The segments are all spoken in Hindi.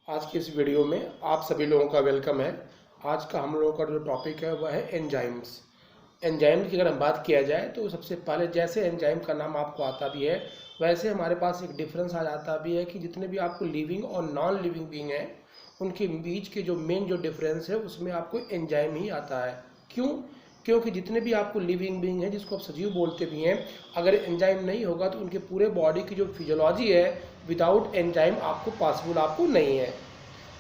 आज की इस वीडियो में आप सभी लोगों का वेलकम है। आज का हम लोगों का जो टॉपिक है वह है एंजाइम्स। एंजाइम की अगर हम बात किया जाए तो सबसे पहले जैसे एंजाइम का नाम आपको आता भी है वैसे हमारे पास एक डिफरेंस आ जाता भी है कि जितने भी आपको लिविंग और नॉन लिविंग बीइंग हैं उनके बीच के जो मेन जो डिफरेंस है उसमें आपको एंजाइम ही आता है। क्यों? क्योंकि जितने भी आपको लिविंग बीइंग है जिसको आप सजीव बोलते भी हैं, अगर एंजाइम नहीं होगा तो उनके पूरे बॉडी की जो फिजियोलॉजी है विदाउट एंजाइम आपको पॉसिबल आपको नहीं है।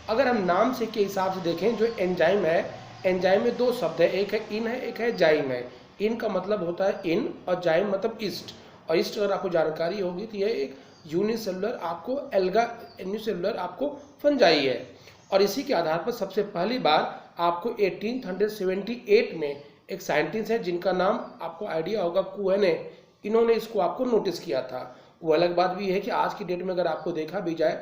अगर हम नाम से के हिसाब से देखें जो एंजाइम है, एंजाइम में दो शब्द है, एक है इन है एक है जाइम है। इन का मतलब होता है इन और जाइम मतलब ईस्ट। और ईस्ट अगर आपको जानकारी होगी तो यह एक यूनिसेलुलर आपको एल्गा यूनिसेलुलर आपको फंजाई है। और इसी के आधार पर सबसे पहली बार आपको 1878 में एक साइंटिस्ट है जिनका नाम आपको आइडिया होगा कुएने, इन्होंने इसको आपको नोटिस किया था। वो अलग बात भी है कि आज की डेट में अगर आपको देखा भी जाए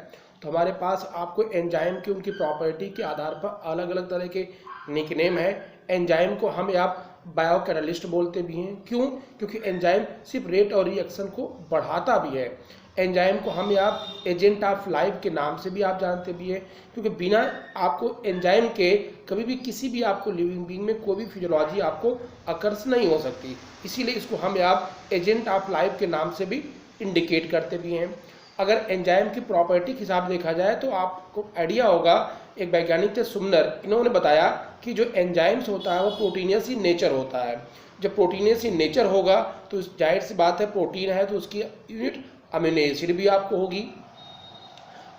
तो हमारे पास आपको एंजाइम की उनकी प्रॉपर्टी के आधार पर अलग अलग तरह के निकनेम है। एंजाइम को हम आप बायोकैटालिस्ट बोलते भी हैं। क्यों? क्योंकि एंजाइम सिर्फ रेट और रिएक्शन को बढ़ाता भी है। एंजाइम को हम आप एजेंट ऑफ लाइफ के नाम से भी आप जानते भी हैं, क्योंकि बिना आपको एंजाइम के कभी भी किसी भी आपको लिविंग बीइंग में कोई भी फिजियोलॉजी आपको अकर्ष नहीं हो सकती। इसीलिए इसको हम आप एजेंट ऑफ लाइफ के नाम से भी इंडिकेट करते भी हैं। अगर एंजाइम की प्रॉपर्टी के हिसाब देखा जाए तो आपको आइडिया होगा, एक वैज्ञानिक थे सुमनर, इन्होंने बताया कि जो एंजाइम्स होता है वो प्रोटीनियस ही नेचर होता है। जब प्रोटीनियस ही नेचर होगा तो जाहिर सी बात है प्रोटीन है तो उसकी यूनिट अमीनो एसिड भी आपको होगी।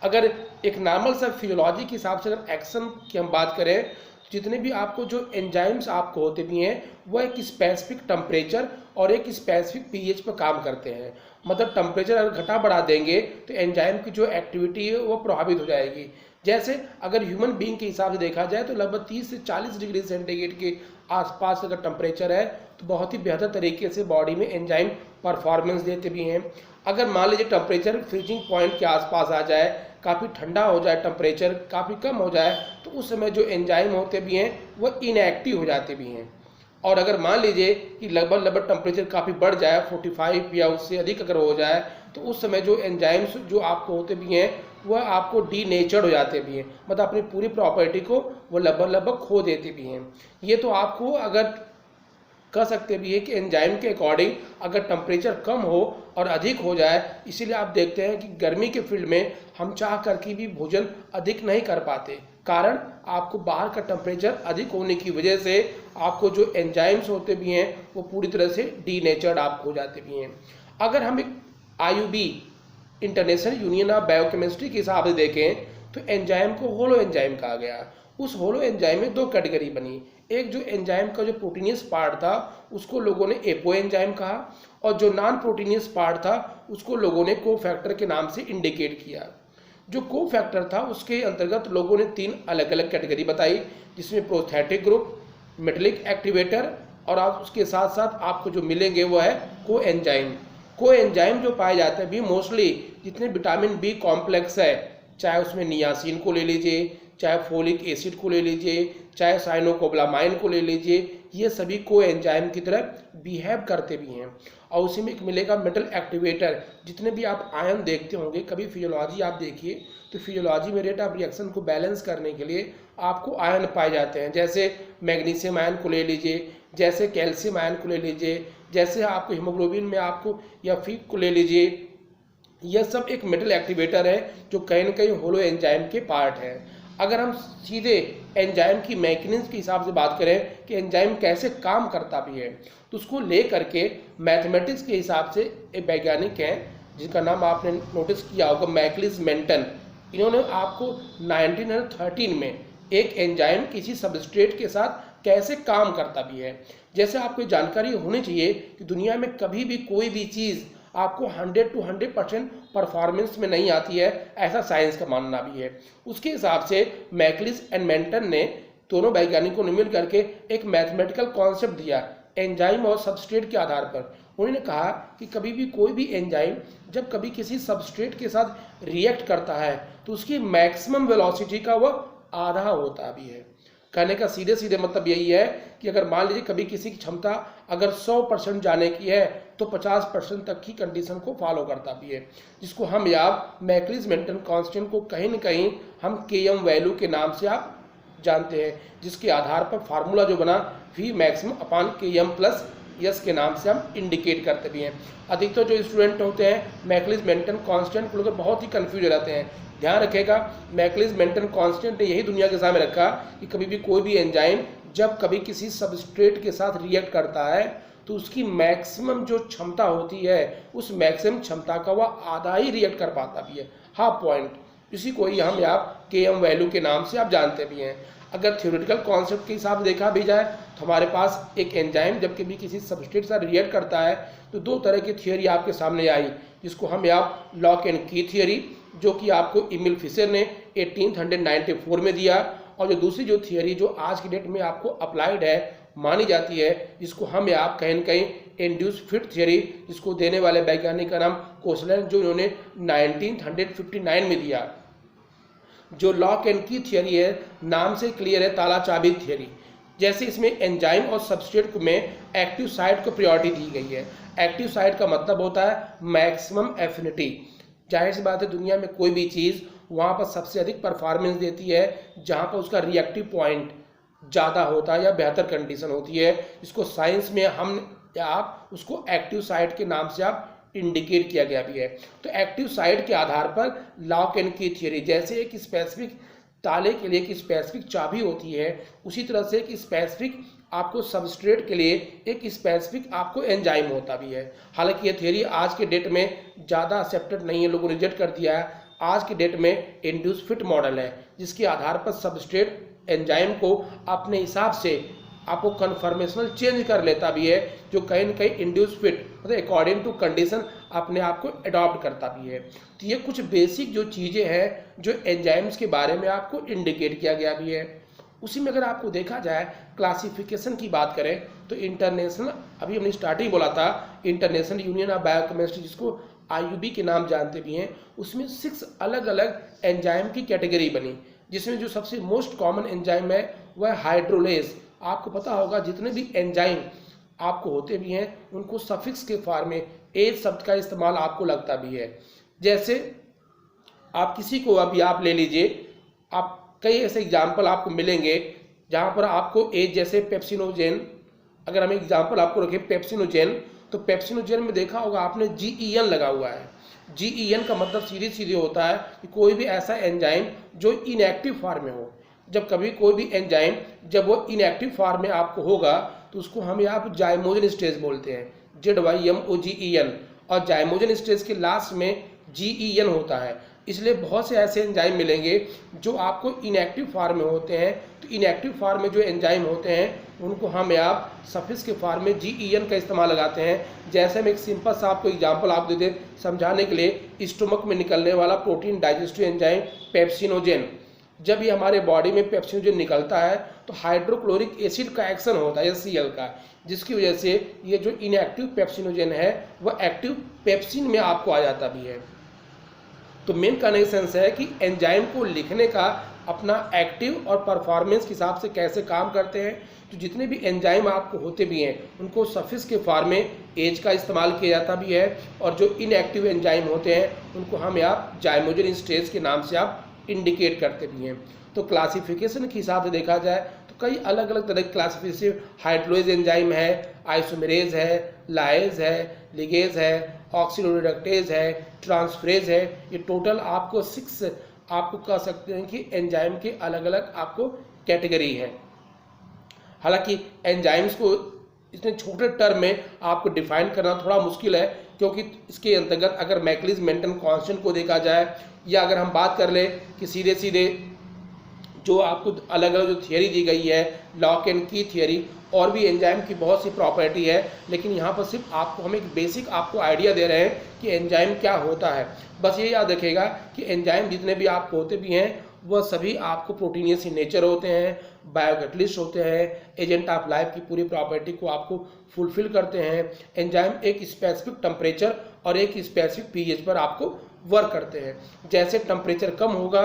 अगर एक नॉर्मल सा फिजियोलॉजी के हिसाब से अगर एक्शन की हम बात करें तो जितने भी आपको जो एंजाइम्स आपको होते भी हैं वह एक स्पेसिफिक टेम्परेचर और एक स्पेसिफिक पीएच पर काम करते हैं। मतलब टेम्परेचर अगर घटा बढ़ा देंगे तो एंजाइम की जो एक्टिविटी है वो प्रभावित हो जाएगी। जैसे अगर ह्यूमन बीइंग के हिसाब से देखा जाए तो लगभग 30 से 40 डिग्री सेंटीग्रेड के आसपास अगर टेम्परेचर है तो बहुत ही बेहतर तरीके से बॉडी में एंजाइम परफॉर्मेंस देते भी हैं। अगर मान लीजिए टेम्परेचर फ्रीजिंग पॉइंट के आसपास आ जाए, काफ़ी ठंडा हो जाए, टेम्परेचर काफ़ी कम हो जाए तो उस समय जो एंजाइम होते भी हैं वह इनएक्टिव हो जाते भी हैं। और अगर मान लीजिए कि लगभग टेम्परेचर काफ़ी बढ़ जाए 45 या उससे अधिक अगर हो जाए तो उस समय जो एंजाइम्स जो आपको होते भी हैं वह आपको डीनेचर्ड हो जाते भी हैं, मतलब अपनी पूरी प्रॉपर्टी को वो लगभग खो देते भी हैं। ये तो आपको अगर कह सकते भी है कि एंजाइम के अकॉर्डिंग अगर टेम्परेचर कम हो और अधिक हो जाए, इसीलिए आप देखते हैं कि गर्मी के फील्ड में हम चाह करके भी भोजन अधिक नहीं कर पाते। कारण आपको बाहर का टेम्परेचर अधिक होने की वजह से आपको जो एंजाइम्स होते भी हैं वो पूरी तरह से डीनेचर्ड आपको हो जाते भी हैं। अगर हम एक IUB international union of biochemistry के हिसाब से देखें तो एंजाइम को होलो एंजाइम कहा गया। उस होलो एंजाइम में दो कैटेगरी बनी। एक जो एंजाइम का जो प्रोटीनियस पार्ट था उसको लोगों ने एपो एंजाइम कहा, और जो नॉन प्रोटीनियस पार्ट था उसको लोगों ने कोफैक्टर के नाम से इंडिकेट किया। जो कोफैक्टर था उसके अंतर्गत लोगों ने 3 अलग अलग कैटेगरी बताई, जिसमें प्रोस्थेटिक ग्रुप, मेटलिक एक्टिवेटर और आप उसके साथ साथ आपको जो मिलेंगे वो है को एंजाइम। को एंजाइम जो पाए जाते हैं भी मोस्टली जितने विटामिन बी कॉम्प्लेक्स है, चाहे उसमें नियासिन को ले लीजिए, चाहे फोलिक एसिड को ले लीजिए, चाहे साइनोकोबालामाइन को ले लीजिए, ये सभी को एंजाइम की तरह बिहेव करते भी हैं। और उसी में एक मिलेगा मेटल एक्टिवेटर। जितने भी आप आयन देखते होंगे, कभी फिजियोलॉजी आप देखिए तो फिजियोलॉजी में रेट ऑफ रिएक्शन को बैलेंस करने के लिए आपको आयन पाए जाते हैं। जैसे मैग्नीशियम आयन को ले लीजिए, जैसे कैल्शियम आयन को ले लीजिए, जैसे आपको हीमोग्लोबिन में आपको या फीक को ले लीजिए। यह सब एक मेटल एक्टिवेटर है जो कहीं ना कहीं होलो एंजाइम के पार्ट है। अगर हम सीधे एंजाइम की मैकेनिज्म के हिसाब से बात करें कि एंजाइम कैसे काम करता भी है तो उसको ले करके मैथमेटिक्स के हिसाब से एक वैज्ञानिक हैं जिनका नाम आपने नोटिस किया होगा, मैकलिस मेंटन। इन्होंने आपको 1913 में एक एंजाइम किसी सबस्ट्रेट के साथ कैसे काम करता भी है। जैसे आपको जानकारी होनी चाहिए कि दुनिया में कभी भी कोई भी चीज़ आपको 100 to 100% परफॉर्मेंस में नहीं आती है, ऐसा साइंस का मानना भी है। उसके हिसाब से मैकलिस एंड मेंटन ने दोनों वैज्ञानिकों ने मिल करके एक मैथमेटिकल कॉन्सेप्ट दिया एंजाइम और सबस्ट्रेट के आधार पर। उन्होंने कहा कि कभी भी कोई भी एंजाइम जब कभी किसी सबस्ट्रेट के साथ रिएक्ट करता है तो उसकी मैक्सिमम वेलोसिटी का वह आधा होता भी है। कहने का सीधे सीधे मतलब यही है कि अगर मान लीजिए कभी किसी की क्षमता अगर 100% जाने की है तो 50% तक की कंडीशन को फॉलो करता भी है, जिसको हम आप मैकलिस मेंटन कांस्टेंट को कहीं न कहीं हम Km वैल्यू के नाम से आप जानते हैं, जिसके आधार पर फार्मूला जो बना V मैक्सिमम अपान Km प्लस यस के नाम से हम इंडिकेट करते भी हैं। अधिकतर जो स्टूडेंट होते हैं मैकलिस मेंटन कांस्टेंट को लेकर बहुत ही कंफ्यूज रहते हैं। ध्यान रखिएगा, मैकलिस मेंटन कांस्टेंट ने यही दुनिया के सामने रखा कि कभी भी कोई भी एंजाइम जब कभी किसी सबस्ट्रेट के साथ रिएक्ट करता है तो उसकी मैक्सिमम जो क्षमता होती है उस मैक्सिमम क्षमता का वह आधा ही रिएक्ट कर पाता भी है, हाफ पॉइंट। इसी को ही हम आप Km वैल्यू के नाम से आप जानते भी हैं। अगर थ्योरेटिकल कॉन्सेप्ट के हिसाब से देखा भी जाए तो हमारे पास एक एंजाइम जब कभी किसी सबस्ट्रेट से रिएक्ट करता है तो दो तरह की थियोरी आपके सामने आई, जिसको हम आप लॉक एंड की थियोरी, जो कि आपको एमिल फिशर ने 1894 में दिया, और जो दूसरी जो थियोरी जो आज की डेट में आपको अप्लाइड है मानी जाती है, जिसको हम आप कहीं न कहीं इंड्यूस फिट थियोरी, जिसको देने वाले वैज्ञानिक का नाम कोसलर, जो इन्होंने 1959 में दिया। जो लॉक एंड की थियोरी है नाम से क्लियर है, ताला चाबी थियोरी। जैसे इसमें एंजाइम और सबस्ट्रेट में एक्टिव साइट को प्रायोरिटी दी गई है। एक्टिव साइट का मतलब होता है मैक्सिमम एफिनिटी। जाहिर सी बात है, दुनिया में कोई भी चीज़ वहाँ पर सबसे अधिक परफॉर्मेंस देती है जहाँ पर उसका रिएक्टिव पॉइंट ज़्यादा होता है या बेहतर कंडीशन होती है। इसको साइंस में हम आप उसको एक्टिव साइट के नाम से आप इंडिकेट किया गया भी है। तो एक्टिव साइट के आधार पर लॉक एंड की थियोरी, जैसे एक स्पेसिफिक ताले के लिए एक स्पेसिफिक चाबी होती है, उसी तरह से एक स्पेसिफिक आपको सबस्ट्रेट के लिए एक स्पेसिफिक आपको एंजाइम होता भी है। हालांकि ये थियोरी आज के डेट में ज़्यादा एक्सेप्टेड नहीं है, लोगों ने रिजेक्ट कर दिया है। आज के डेट में इंड्यूस फिट मॉडल है, जिसके आधार पर सबस्ट्रेट एंजाइम को अपने हिसाब से आपको कन्फर्मेशनल चेंज कर लेता भी है, जो कहीं न कहीं इंड्यूस फिट मतलब अकॉर्डिंग टू कंडीशन अपने आप को अडॉप्ट करता भी है। तो ये कुछ बेसिक जो चीज़ें हैं जो एंजाइम्स के बारे में आपको इंडिकेट किया गया भी है। उसी में अगर आपको देखा जाए क्लासिफिकेशन की बात करें तो इंटरनेशनल, अभी हमने स्टार्टिंग बोला था, इंटरनेशनल यूनियन ऑफ बायोकेमिस्ट्री, जिसको IUB के नाम जानते भी हैं, उसमें 6 अलग अलग एंजाइम की कैटेगरी बनी, जिसमें जो सबसे मोस्ट कॉमन एंजाइम है वह हाइड्रोलेज। आपको पता होगा जितने भी एंजाइम आपको होते भी हैं उनको सफिक्स के फॉर्म में एज शब्द का इस्तेमाल आपको लगता भी है। जैसे आप किसी को अभी आप ले लीजिए, आप कई ऐसे एग्जाम्पल आपको मिलेंगे जहाँ पर आपको एज, जैसे पेप्सिनोजेन, अगर हम एग्जाम्पल आपको रखें पेप्सिनोजेन, तो पेप्सिनोजेन में देखा होगा आपने GEN लगा हुआ है। GEN का मतलब सीधे सीधे होता है कि कोई भी ऐसा एंजाइम जो इनएक्टिव फॉर्म में हो। जब कभी कोई भी एंजाइम जब वो इनएक्टिव फॉर्म में आपको होगा तो उसको हम आप जाइमोजन स्टेज बोलते हैं, ZYMOGEN, और जाइमोजन स्टेज के लास्ट में GEN होता है। इसलिए बहुत से ऐसे एंजाइम मिलेंगे जो आपको इनएक्टिव फॉर्म में होते हैं। तो इनएक्टिव फॉर्म में जो एंजाइम होते हैं उनको हम आप सफिक्स के फॉर्म में GEN का इस्तेमाल लगाते हैं। जैसे हम एक सिंपल सा आपको एग्जांपल आप दे दें समझाने के लिए, स्टोमक में निकलने वाला प्रोटीन डाइजेस्टिव एंजाइम पेप्सिनोजेन, जब ये हमारे बॉडी में पेप्सिनोजेन निकलता है तो हाइड्रोक्लोरिक एसिड का एक्शन होता है HCl का, जिसकी वजह से ये जो इनएक्टिव पेप्सिनोजेन है वह एक्टिव पेप्सिन में आपको आ जाता भी है। तो मेन कनेक्शन है कि एंजाइम को लिखने का अपना एक्टिव और परफॉर्मेंस के हिसाब से कैसे काम करते हैं। तो जितने भी एंजाइम आपको होते भी हैं उनको सफिक्स के फॉर्म में एज का इस्तेमाल किया जाता भी है, और जो इनएक्टिव एंजाइम होते हैं उनको हम आप जाइमोजन स्टेज के नाम से आप इंडिकेट करते भी हैं। तो क्लासिफिकेशन के हिसाब से देखा जाए तो कई अलग अलग तरह के क्लासिफिकेशन, हाइड्रोलेज एंजाइम है, आइसोमेरेज है, लाएज है, लिगेज है, ऑक्सीडोरिडक्टेज है, ट्रांसफरेज है। ये टोटल आपको 6 आपको कह सकते हैं कि एंजाइम के अलग अलग आपको कैटेगरी है। हालांकि एंजाइम्स को इतने छोटे टर्म में आपको डिफाइन करना थोड़ा मुश्किल है, क्योंकि इसके अंतर्गत अगर मैकलिस मेंटन कांस्टेंट को देखा जाए, या अगर हम बात कर लें कि सीधे सीधे जो आपको अलग अलग जो थियरी दी गई है, लॉक एंड की थियरी, और भी एंजाइम की बहुत सी प्रॉपर्टी है, लेकिन यहाँ पर सिर्फ आपको हम एक बेसिक आपको आइडिया दे रहे हैं कि एंजाइम क्या होता है। बस ये याद रखिएगा कि एंजाइम जितने भी आपको होते भी हैं वह सभी आपको प्रोटीनियस इन नेचर होते हैं, बायोकैटलिस्ट होते हैं, एजेंट ऑफ लाइफ की पूरी प्रॉपर्टी को आपको फुलफिल करते हैं। एंजाइम एक स्पेसिफिक टेम्परेचर और एक स्पेसिफिक पीएच पर आपको वर्क करते हैं। जैसे टेम्परेचर कम होगा,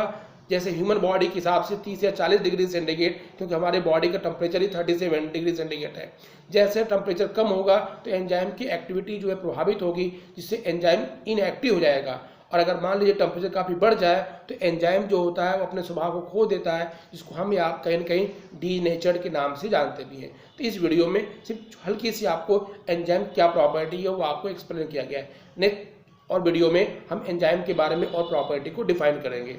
जैसे ह्यूमन बॉडी के हिसाब से 30 या 40 डिग्री सेंटीग्रेड, क्योंकि हमारे बॉडी का टेम्परेचर ही 37 डिग्री सेंटीग्रेड है। जैसे टेम्परेचर कम होगा तो एंजाइम की एक्टिविटी जो है प्रभावित होगी, जिससे एंजाइम इनएक्टिव हो जाएगा। और अगर मान लीजिए टेम्परेचर काफ़ी बढ़ जाए तो एंजाइम जो होता है वो अपने स्वभाव को खो देता है, जिसको हम या आप कहीं ना कहीं डीनेचर्ड के नाम से जानते भी हैं। तो इस वीडियो में सिर्फ हल्की सी आपको एंजाइम क्या प्रॉपर्टी है वो आपको एक्सप्लेन किया गया है। नेक्स्ट और वीडियो में हम एंजाइम के बारे में और प्रॉपर्टी को डिफाइन करेंगे।